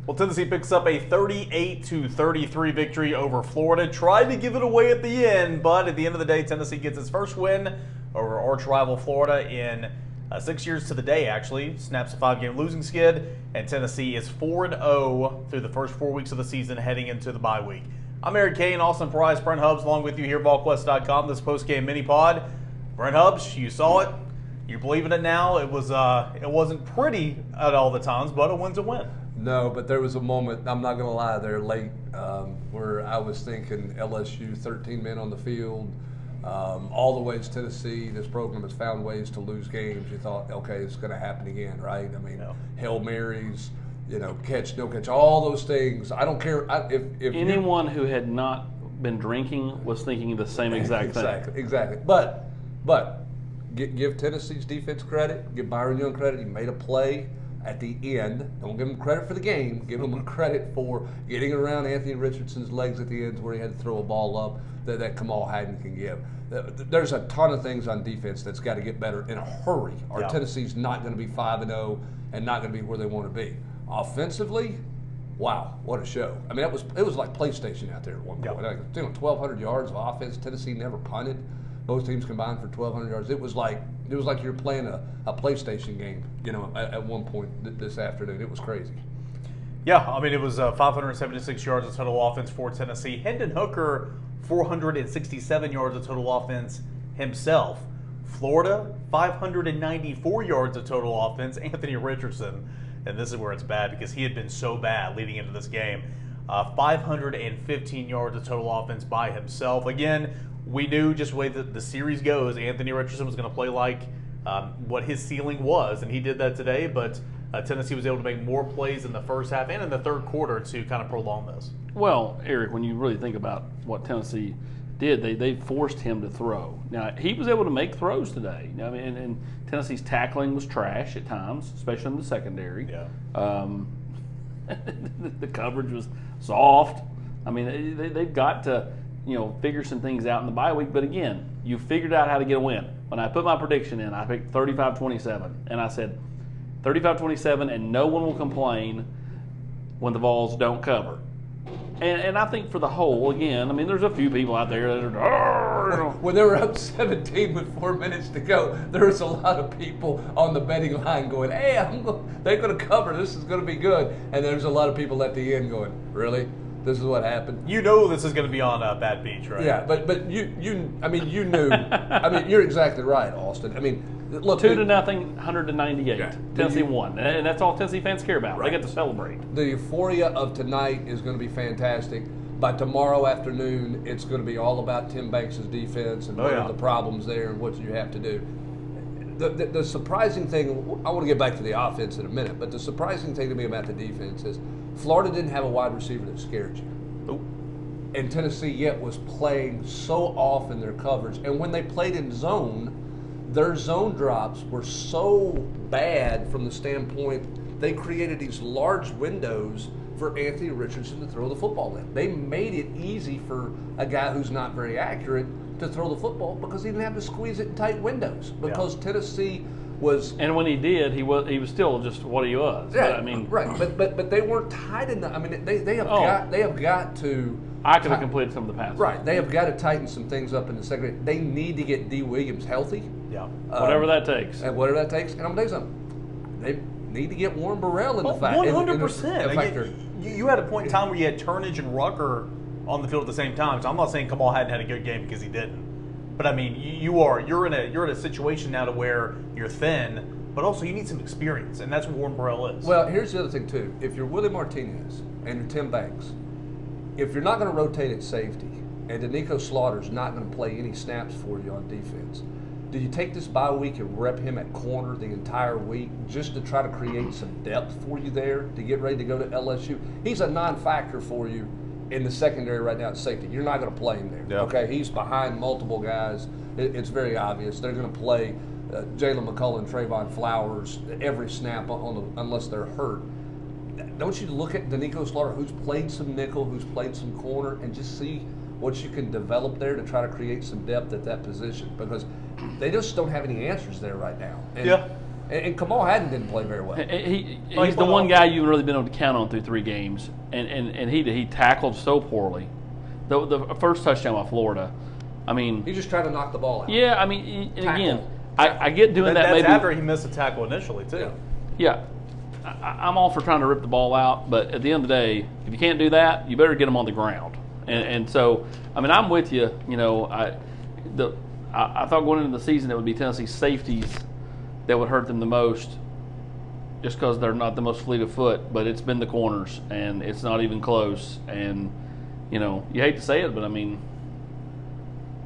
Well, Tennessee picks up a 38-33 victory over Florida. Tried to give it away at the end, but at the end of the day, Tennessee gets its first win over arch rival Florida in 6 years to the day, actually. Snaps a 5-game losing skid, and Tennessee is 4-0 through the first 4 weeks of the season heading into the bye week. I'm Eric Kane, Austin Price, Brent Hubbs, along with you here at Volquest.com, this post-game mini-pod. Brent Hubbs, you saw it. You believe in it now. It wasn't pretty at all the times, but a win's a win. No, but there was a moment, I'm not going to lie, there late where I was thinking LSU, 13 men on the field, all the ways Tennessee, this program has found ways to lose games. You thought, okay, it's going to happen again, right? I mean, Hail Marys, catch, no catch, all those things. I don't care. If anyone who had not been drinking was thinking the same exact thing. Exactly. But give Tennessee's defense credit, give Byron Young credit. He made a play at the end. Don't give him credit for the game. Give him credit for getting around Anthony Richardson's legs at the end where he had to throw a ball up that Kamal Hadden can give. There's a ton of things on defense that's got to get better in a hurry, or Tennessee's not going to be 5-0 and not going to be where they want to be. Offensively, wow, what a show. I mean, it was like PlayStation out there at one point. Like, 1,200 yards of offense. Tennessee never punted. Both teams combined for 1,200 yards. It was like you're playing a PlayStation game, at one point this afternoon. It was crazy. Yeah, I mean, it was 576 yards of total offense for Tennessee. Hendon Hooker, 467 yards of total offense himself. Florida, 594 yards of total offense. Anthony Richardson, and this is where it's bad because he had been so bad leading into this game, 515 yards of total offense by himself. Again, we knew just the way that the series goes, Anthony Richardson was going to play like what his ceiling was, and he did that today, but Tennessee was able to make more plays in the first half and in the third quarter to kind of prolong this. Well, Eric, when you really think about what Tennessee did, they forced him to throw. Now, he was able to make throws today. I mean, and Tennessee's tackling was trash at times, especially in the secondary. Yeah. The coverage was soft. I mean, they've got to figure some things out in the bye week. But again, you figured out how to get a win. When I put my prediction in, I picked 35-27, and I said 35-27, and no one will complain when the Vols don't cover. And I think for the whole, again, I mean, there's a few people out there that are, when they were up 17 with 4 minutes to go, there was a lot of people on the betting line going, hey, they're going to cover. This is going to be good. And there's a lot of people at the end going, really? This is what happened? You know this is going to be on Bad Beach, right? Yeah, but you knew. I mean, you're exactly right, Austin. I mean, look, 2-0, 100-98. Yeah. Tennessee won, and that's all Tennessee fans care about. Right. They get to celebrate. The euphoria of tonight is going to be fantastic. By tomorrow afternoon, it's going to be all about Tim Banks' defense and what are the problems there and what you have to do. The surprising thing, I want to get back to the offense in a minute, but the surprising thing to me about the defense is Florida didn't have a wide receiver that scared you. Nope. And Tennessee yet was playing so off in their coverage. And when they played in zone, their zone drops were so bad from the standpoint they created these large windows for Anthony Richardson to throw the football in. They made it easy for a guy who's not very accurate to throw the football because he didn't have to squeeze it in tight windows because Tennessee was. And when he did, he was still just what he was. Yeah, but, I mean, right. But they weren't tight enough. I mean, they have got to. I could have completed some of the passes. Right. They have got to tighten some things up in the secondary. They need to get D. Williams healthy. Yeah. Whatever that takes. And whatever that takes. And I'm going to tell you something. They need to get Warren Burrell in the fight. 100%. You had a point in time where you had Turnage and Rucker on the field at the same time. So I'm not saying Kamal hadn't had a good game because he didn't. But I mean, you're in a situation now to where you're thin, but also you need some experience, and that's what Warren Burrell is. Well, here's the other thing too. If you're Willie Martinez and you're Tim Banks, if you're not going to rotate at safety, and Danico Slaughter's not going to play any snaps for you on defense, do you take this bye week and rep him at corner the entire week just to try to create some depth for you there to get ready to go to LSU? He's a non-factor for you in the secondary right now at safety. You're not going to play him there. Yep. Okay, he's behind multiple guys. It's very obvious. They're going to play Jalen McCullough, Trayvon Flowers every snap unless they're hurt. Don't you look at Danico Slaughter, who's played some nickel, who's played some corner, and just see what you can develop there to try to create some depth at that position? Because they just don't have any answers there right now. And And Kamal Hadden didn't play very well. He's the one guy you've really been able to count on through 3 games, and he tackled so poorly. The first touchdown by Florida, I mean, He's just trying to knock the ball out. yeah, I mean, again, I get doing that That's maybe after he missed a tackle initially too. Yeah, I'm all for trying to rip the ball out, but at the end of the day, if you can't do that, you better get them on the ground. And so, I mean, I'm with you. You know, I thought going into the season it would be Tennessee's safeties that would hurt them the most, just because they're not the most fleet of foot. But it's been the corners, and it's not even close. And you know, you hate to say it, but I mean,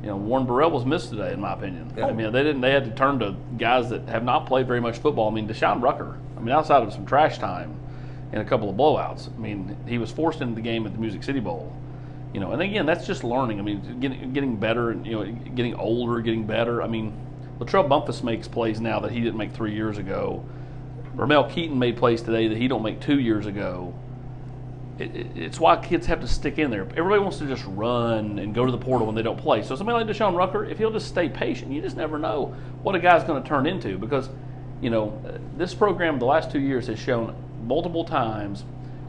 you know, Warren Burrell was missed today, in my opinion. Yeah. I mean, they had to turn to guys that have not played very much football. I mean, Deshaun Rucker. I mean, outside of some trash time and a couple of blowouts, I mean, he was forced into the game at the Music City Bowl. You know, and again, that's just learning. I mean, getting better, and you know, getting older, getting better. I mean, Latrell Bumpus makes plays now that he didn't make 3 years ago. Ramel Keaton made plays today that he don't make 2 years ago. It's why kids have to stick in there. Everybody wants to just run and go to the portal when they don't play. So somebody like Deshaun Rucker, if he'll just stay patient, you just never know what a guy's going to turn into. Because, you know, this program the last 2 years has shown multiple times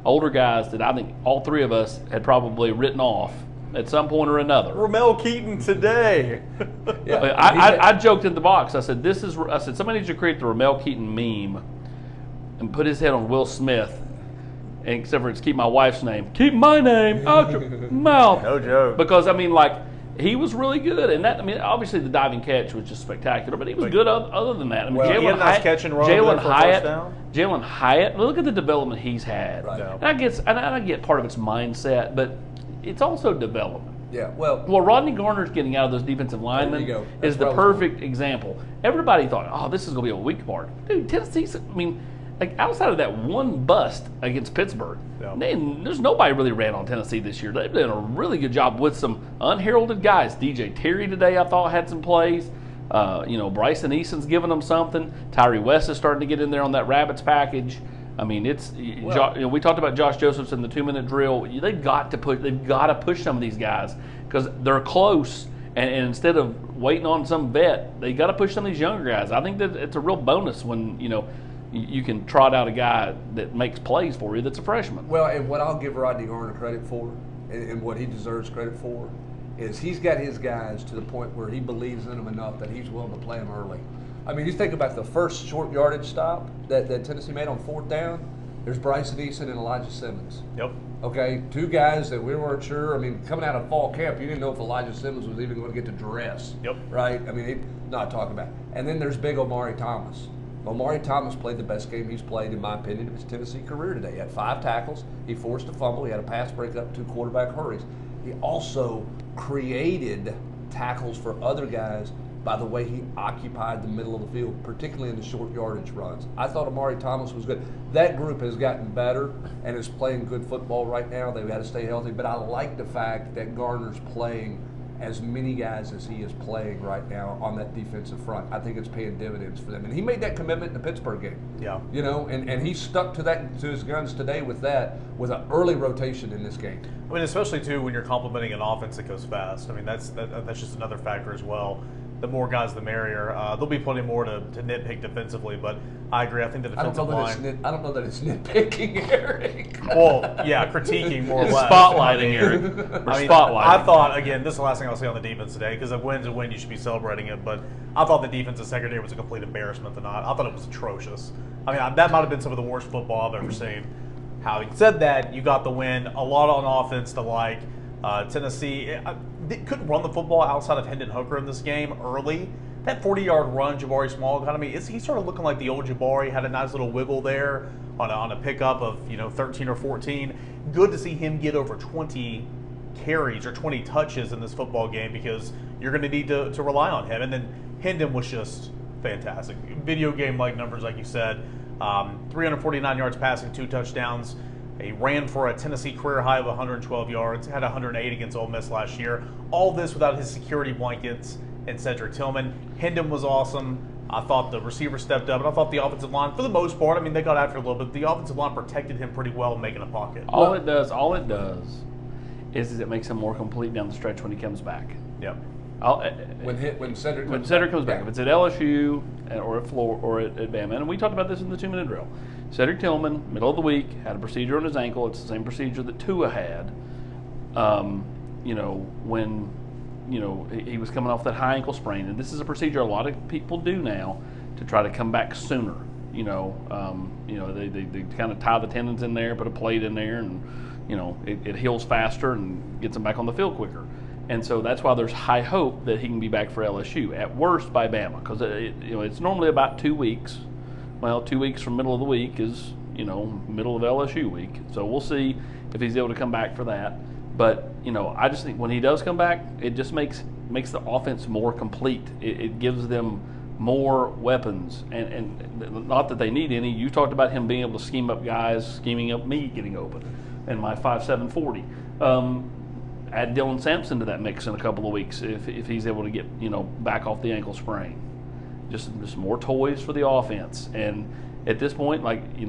older guys that I think all 3 of us had probably written off at some point or another. Ramel Keaton today. Yeah. I joked in the box. I said somebody needs to create the Ramel Keaton meme and put his head on Will Smith. And except for it's keep my wife's name. Keep my name out your mouth. No joke. Because, I mean, like, he was really good. And that, I mean, obviously the diving catch was just spectacular, but he was good other than that. I mean, Well, he had a nice catch and run over there for a first down. Jalen Hyatt, look at the development he's had. Right. And I get part of it's mindset, but it's also development. Yeah, well, Rodney Garner's getting out of those defensive linemen go. That's is the where I was perfect example. Everybody thought, oh, this is going to be a weak part. Dude, Tennessee's, I mean, like outside of that one bust against Pittsburgh, there's nobody really ran on Tennessee this year. They've done a really good job with some unheralded guys. DJ Terry today, I thought, had some plays. You know, Bryson Eason's giving them something. Tyree West is starting to get in there on that Rabbits package. I mean, you know, we talked about Josh Josephs in the 2-minute drill. They've got to push some of these guys because they're close. And instead of waiting on some vet, they got to push some of these younger guys. I think that it's a real bonus when you can trot out a guy that makes plays for you that's a freshman. Well, and what I'll give Rodney Garner credit for, and what he deserves credit for, is he's got his guys to the point where he believes in them enough that he's willing to play them early. I mean, you think about the first short yardage stop that Tennessee made on 4th down, there's Bryson Eason and Elijah Simmons. Yep. Okay, 2 guys that we weren't sure. I mean, coming out of fall camp, you didn't know if Elijah Simmons was even going to get to dress. Yep. Right? I mean, not talking about. And then there's big Omari Thomas. Omari Thomas played the best game he's played, in my opinion, of his Tennessee career today. He had 5 tackles. He forced a fumble. He had a pass breakup, 2 quarterback hurries. He also created tackles for other guys by the way he occupied the middle of the field, particularly in the short yardage runs. I thought Omari Thomas was good. That group has gotten better and is playing good football right now. They've got to stay healthy, but I like the fact that Garner's playing as many guys as he is playing right now on that defensive front. I think it's paying dividends for them. And he made that commitment in the Pittsburgh game. Yeah. You know, and he stuck to his guns today with an early rotation in this game. I mean, especially too when you're complementing an offense that goes fast. I mean, that's just another factor as well. The more guys, the merrier. There'll be plenty more to nitpick defensively, but I agree. I think the defensive line. I don't know that it's nitpicking, Eric. Well, yeah, critiquing more or less. Spotlighting, Eric. Spotlighting. I thought, again, this is the last thing I'll say on the defense today, because a win's a win, you should be celebrating it, but I thought the defensive secondary was a complete embarrassment tonight. I thought it was atrocious. I mean, that might have been some of the worst football I've ever seen. Having said that, you got the win. A lot on offense to like. Tennessee couldn't run the football outside of Hendon Hooker in this game early. That 40-yard run Jabari Small got, I mean, he started looking like the old Jabari, had a nice little wiggle there on a pickup of 13 or 14. Good to see him get over 20 carries or 20 touches in this football game, because you're going to need to rely on him. And then Hendon was just fantastic. Video game-like numbers, like you said. 349 yards passing, 2 touchdowns. He ran for a Tennessee career high of 112 yards, had 108 against Ole Miss last year. All this without his security blankets and Cedric Tillman. Hendon was awesome. I thought the receiver stepped up, and I thought the offensive line, for the most part, I mean, they got after a little bit. The offensive line protected him pretty well, making a pocket. All it does is it makes him more complete down the stretch when he comes back. Yep. When Cedric comes back. If it's at LSU, or at Bama, and we talked about this in the 2-minute drill. Cedric Tillman, middle of the week, had a procedure on his ankle. It's the same procedure that Tua had. When he was coming off that high ankle sprain, and this is a procedure a lot of people do now to try to come back sooner. They kind of tie the tendons in there, put a plate in there, and it heals faster and gets him back on the field quicker. And so that's why there's high hope that he can be back for LSU. At worst by Bama, because it's normally about 2 weeks. Well, 2 weeks from middle of the week is middle of LSU week. So we'll see if he's able to come back for that. But I just think when he does come back, it just makes the offense more complete. It gives them more weapons, and not that they need any. You talked about him being able to scheme up guys, scheming up me getting open, and my 5'7" 40. Add Dylan Sampson to that mix in a couple of weeks if he's able to get back off the ankle sprain. Just more toys for the offense. And at this point, you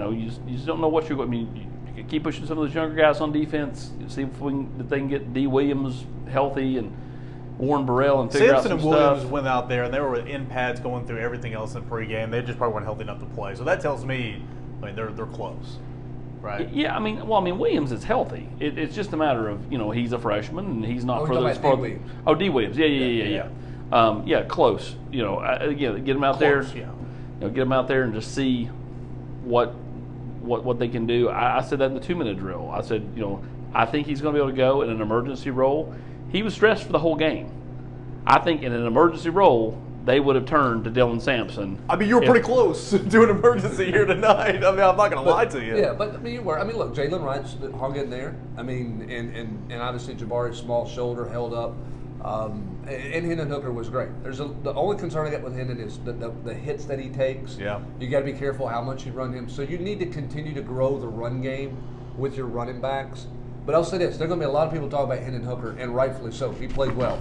just don't know what you're going. I mean, you keep pushing some of those younger guys on defense. See if they can get D. Williams healthy and Warren Burrell and figure out some Sampson and Williams stuff. went out there and they were in pads going through everything else in pregame. They just probably weren't healthy enough to play. So that tells me, they're close, right? Yeah, Williams is healthy. It's just a matter of he's a freshman and he's not for those. D. Williams. Yeah. Close. Get him out there. Yeah. Get him out there and just see what they can do. I said that in the 2-minute drill. I said, I think he's going to be able to go in an emergency role. He was stressed for the whole game. I think in an emergency role, they would have turned to Dylan Sampson. You were pretty close to an emergency here tonight. I'm not going to lie to you. Yeah, but you were. Look, Jalen Wright's hung in there. And obviously Jabari's small shoulder held up. And Hendon Hooker was great. The only concern I get with Hendon is the hits that he takes. Yeah. You got to be careful how much you run him. So you need to continue to grow the run game with your running backs. But I'll say this: there are going to be a lot of people talking about Hendon Hooker, and rightfully so. He played well.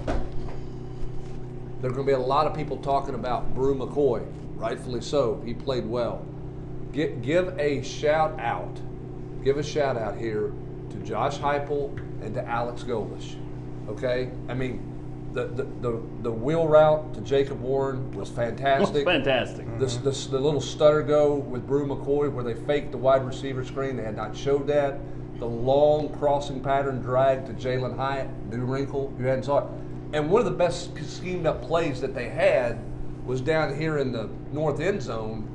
There are going to be a lot of people talking about Brew McCoy, rightfully so. He played well. Give a shout out here to Josh Heupel and to Alex Golish. Okay, the wheel route to Jacob Warren was fantastic. Fantastic. The little stutter go with Brew McCoy where they faked the wide receiver screen. They had not showed that. The long crossing pattern drag to Jalen Hyatt, new wrinkle, you hadn't saw it. And one of the best schemed up plays that they had was down here in the north end zone.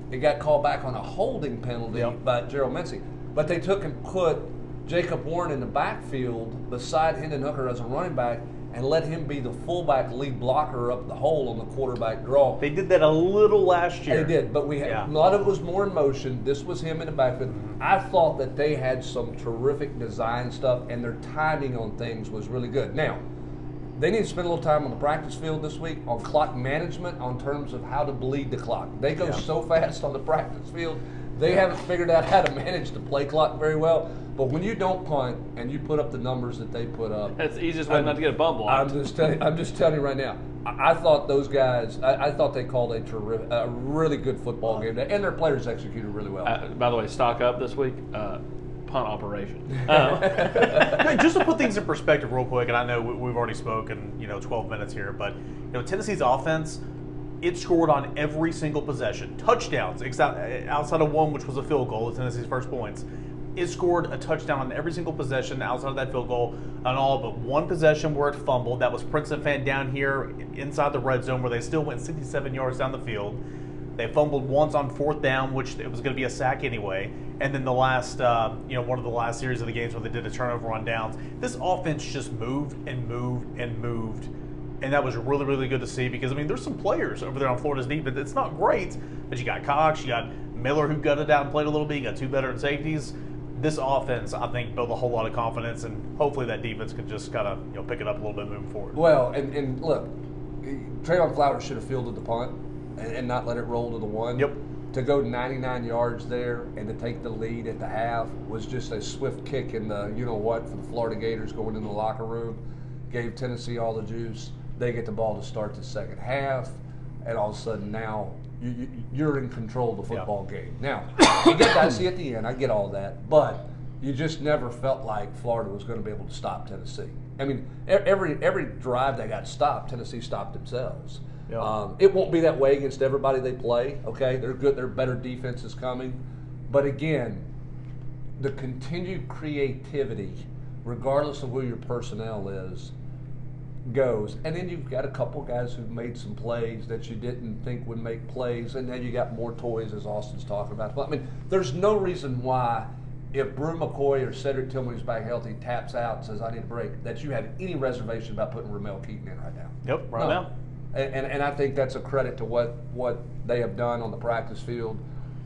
It got called back on a holding penalty by Gerald Mincey. But they took and put Jacob Warren in the backfield beside Hendon Hooker as a running back and let him be the fullback lead blocker up the hole on the quarterback draw. They did that a little last year. They did, but a lot of it was more in motion. This was him in the backfield. I thought that they had some terrific design stuff, and their timing on things was really good. Now, they need to spend a little time on the practice field this week on clock management on terms of how to bleed the clock. They go so fast on the practice field, they haven't figured out how to manage the play clock very well. But when you don't punt and you put up the numbers that they put up, that's the easiest way not to get a bump blocked. I'm just telling you right now. I thought those guys. I thought they called a really good football game, and their players executed really well. By the way, stock up this week. Punt operation. Just to put things in perspective real quick, and I know we've already spoken 12 minutes here, but Tennessee's offense, it scored on every single possession. Touchdowns, outside of one, which was a field goal, Tennessee's first points. It scored a touchdown on every single possession outside of that field goal on all but one possession where it fumbled. That was Princeton fan down here inside the red zone where they still went 67 yards down the field. They fumbled once on 4th down, which it was going to be a sack anyway. And then the last, one of the last series of the games where they did a turnover on downs. This offense just moved and moved and moved. And that was really, really good to see because, there's some players over there on Florida's defense. It's not great, but you got Cox, you got Miller who gutted out and played a little bit. You got 2 veteran safeties. This offense, I think, built a whole lot of confidence, and hopefully that defense can just kind of pick it up a little bit moving forward. Well, and look, Trayvon Flowers should have fielded the punt and not let it roll to the 1. Yep. To go 99 yards there and to take the lead at the half was just a swift kick in the for the Florida Gators going into the locker room. Gave Tennessee all the juice. They get the ball to start the second half, and all of a sudden now you're in control of the football game. Now, you get that, see at the end, I get all that, but you just never felt like Florida was going to be able to stop Tennessee. Every drive they got stopped, Tennessee stopped themselves. Yep. It won't be that way against everybody they play. Okay, they're good. They're better defenses coming, but again, the continued creativity, regardless of who your personnel is, goes. And then you've got a couple guys who've made some plays that you didn't think would make plays, and then you got more toys, as Austin's talking about. But I mean, there's no reason why, if Brew McCoy or Cedric Tillman, who's back healthy, taps out and says, I need a break, that you have any reservation about putting Ramel Keaton in right now. Yep, right now. And I think that's a credit to what they have done on the practice field,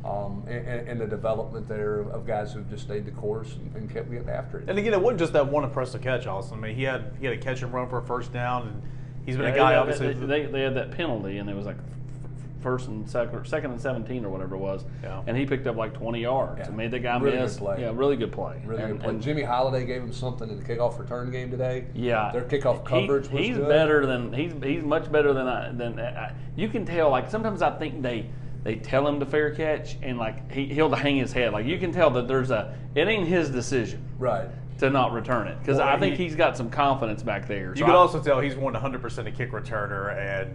and the development there of guys who've just stayed the course and kept getting after it. And again, it wasn't just that one impressive catch, Austin. I mean, he had a catch and run for a first down, and he's been a guy, obviously. They had that penalty, and it was like second and 17 or whatever it was, and he picked up like 20 yards and made the guy miss. Really good play. Good play. Jimmy Holiday gave him something in the kickoff return game today. Yeah, their kickoff coverage was he's good. better than he's much better than you can tell. Like sometimes I think they tell him to fair catch, and like he'll hang his head. Like you can tell that it ain't his decision. Right. To not return it, because I think he's got some confidence back there. You could also tell he's 100% a kick returner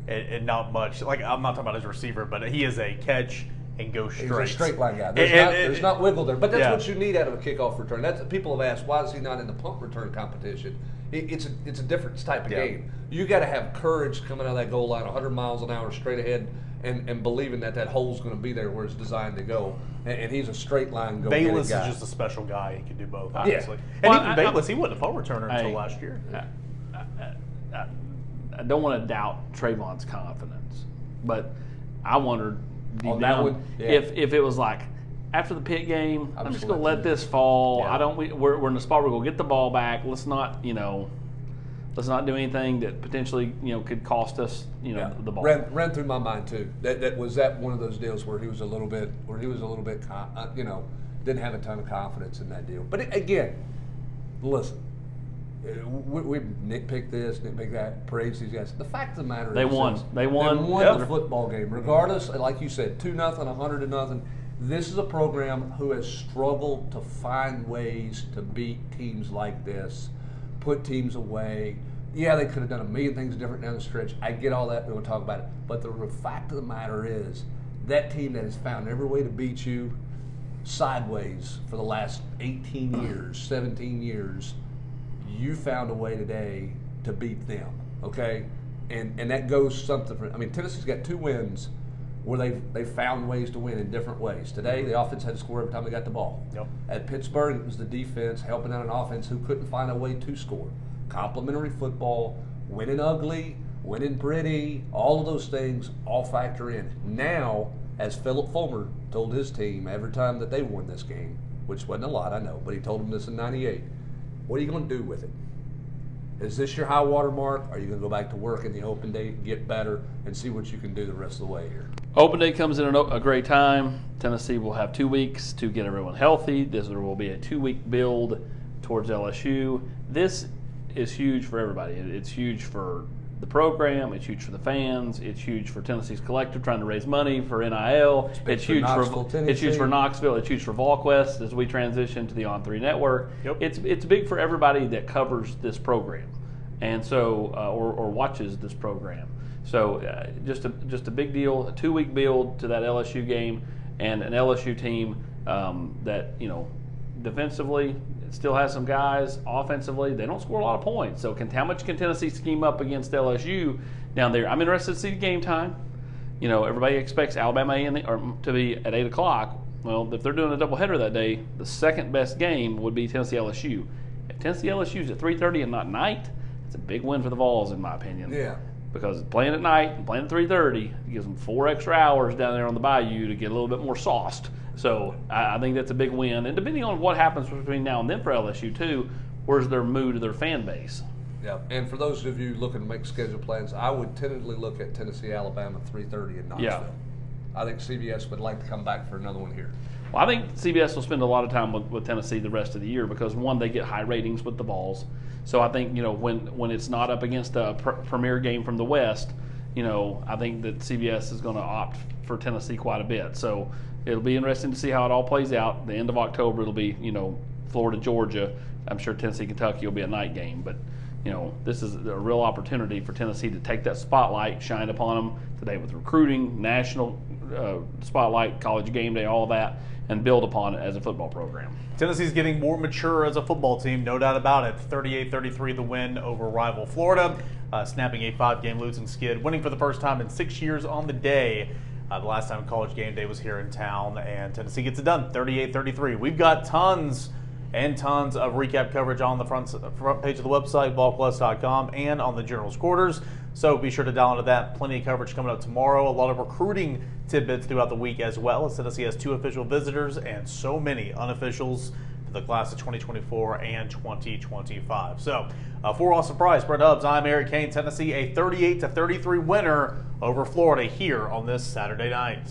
and not much. Like I'm not talking about his receiver, but he is a catch and go straight. He's a straight line guy. There's not wiggle there, but that's what you need out of a kickoff return. That's people have asked, why is he not in the punt return competition? It's a different type of game. You got to have courage coming out of that goal line, 100 miles an hour straight ahead, and believing that hole's going to be there where it's designed to go. And he's a straight line go. Bayless is just a special guy. He can do both, obviously. And well, even Bayless, he wasn't a punt returner until last year. I don't want to doubt Trayvon's confidence, but I wondered on that one, if it was like after the Pitt game, I'm just going to let this fall. We're in the spot where we're going to get the ball back. Let's not do anything that potentially could cost us the ball. Ran through my mind too. That was one of those deals where he was a little bit didn't have a ton of confidence in that deal. But again, listen. We nitpick this, nitpick that, praise these guys. The fact of the matter is they won. They won the football game, regardless. Like you said, 2-0, 100-0. This is a program who has struggled to find ways to beat teams like this, put teams away. Yeah, they could have done a million things different down the stretch. I get all that. We won't talk about it. But the fact of the matter is, that team that has found every way to beat you sideways for the last 18 years, 17 years. You found a way today to beat them, okay? And that goes something for, I mean, Tennessee's got 2 wins where they've found ways to win in different ways. Today, the offense had to score every time they got the ball. Yep. At Pittsburgh, it was the defense helping out an offense who couldn't find a way to score. Complementary football, winning ugly, winning pretty, all of those things all factor in. Now, as Philip Fulmer told his team every time that they won this game, which wasn't a lot, I know, but he told them this in '98, what are you going to do with it? Is this your high water mark? Or are you going to go back to work in the open day, get better, and see what you can do the rest of the way here? Open day comes in a great time. Tennessee will have 2 weeks to get everyone healthy. There will be a 2-week build towards LSU. This is huge for everybody. It's huge for the program. It's huge for the fans. It's huge for Tennessee's collective trying to raise money for NIL. It's huge for Knoxville. It's huge for Volquest as we transition to the On3 network. Yep. It's big for everybody that covers this program, and so or watches this program. So just a big deal. A 2-week build to that LSU game, and an LSU team that defensively. Still has some guys. Offensively, they don't score a lot of points. So how much can Tennessee scheme up against LSU down there? I'm interested to see the game time. Everybody expects Alabama to be at 8 o'clock. Well, if they're doing a doubleheader that day, the second best game would be Tennessee LSU. If Tennessee LSU is at 3:30 and not night, it's a big win for the Vols, in my opinion. Yeah. Because playing at night and playing at 3:30 gives them 4 extra hours down there on the bayou to get a little bit more sauced. So I think that's a big win. And depending on what happens between now and then for LSU too, where's their mood of their fan base? Yeah, and for those of you looking to make schedule plans, I would tentatively look at Tennessee, Alabama, 3:30 in Knoxville. Yeah. I think CBS would like to come back for another one here. Well, I think CBS will spend a lot of time with Tennessee the rest of the year because, one, they get high ratings with the Vols. So I think, when it's not up against a premier game from the West, I think that CBS is going to opt for Tennessee quite a bit. So it'll be interesting to see how it all plays out. The end of October, it'll be, Florida, Georgia. I'm sure Tennessee, Kentucky will be a night game. But, this is a real opportunity for Tennessee to take that spotlight, shine upon them today with recruiting, national spotlight, college game day, all that, and build upon it as a football program. Tennessee's getting more mature as a football team, no doubt about it. 38-33 the win over rival Florida, snapping a 5-game losing skid, winning for the first time in 6 years on the day. The last time college game day was here in town, and Tennessee gets it done, 38-33. We've got tons and tons of recap coverage on the front page of the website, Volquest.com, and on the General's Quarters. So be sure to download that. Plenty of coverage coming up tomorrow. A lot of recruiting tidbits throughout the week as well, as Tennessee has 2 official visitors and so many unofficials for the class of 2024 and 2025. So for Austin Price, Brett Hubbs, I'm Eric Kane. Tennessee a 38-33 winner over Florida here on this Saturday night.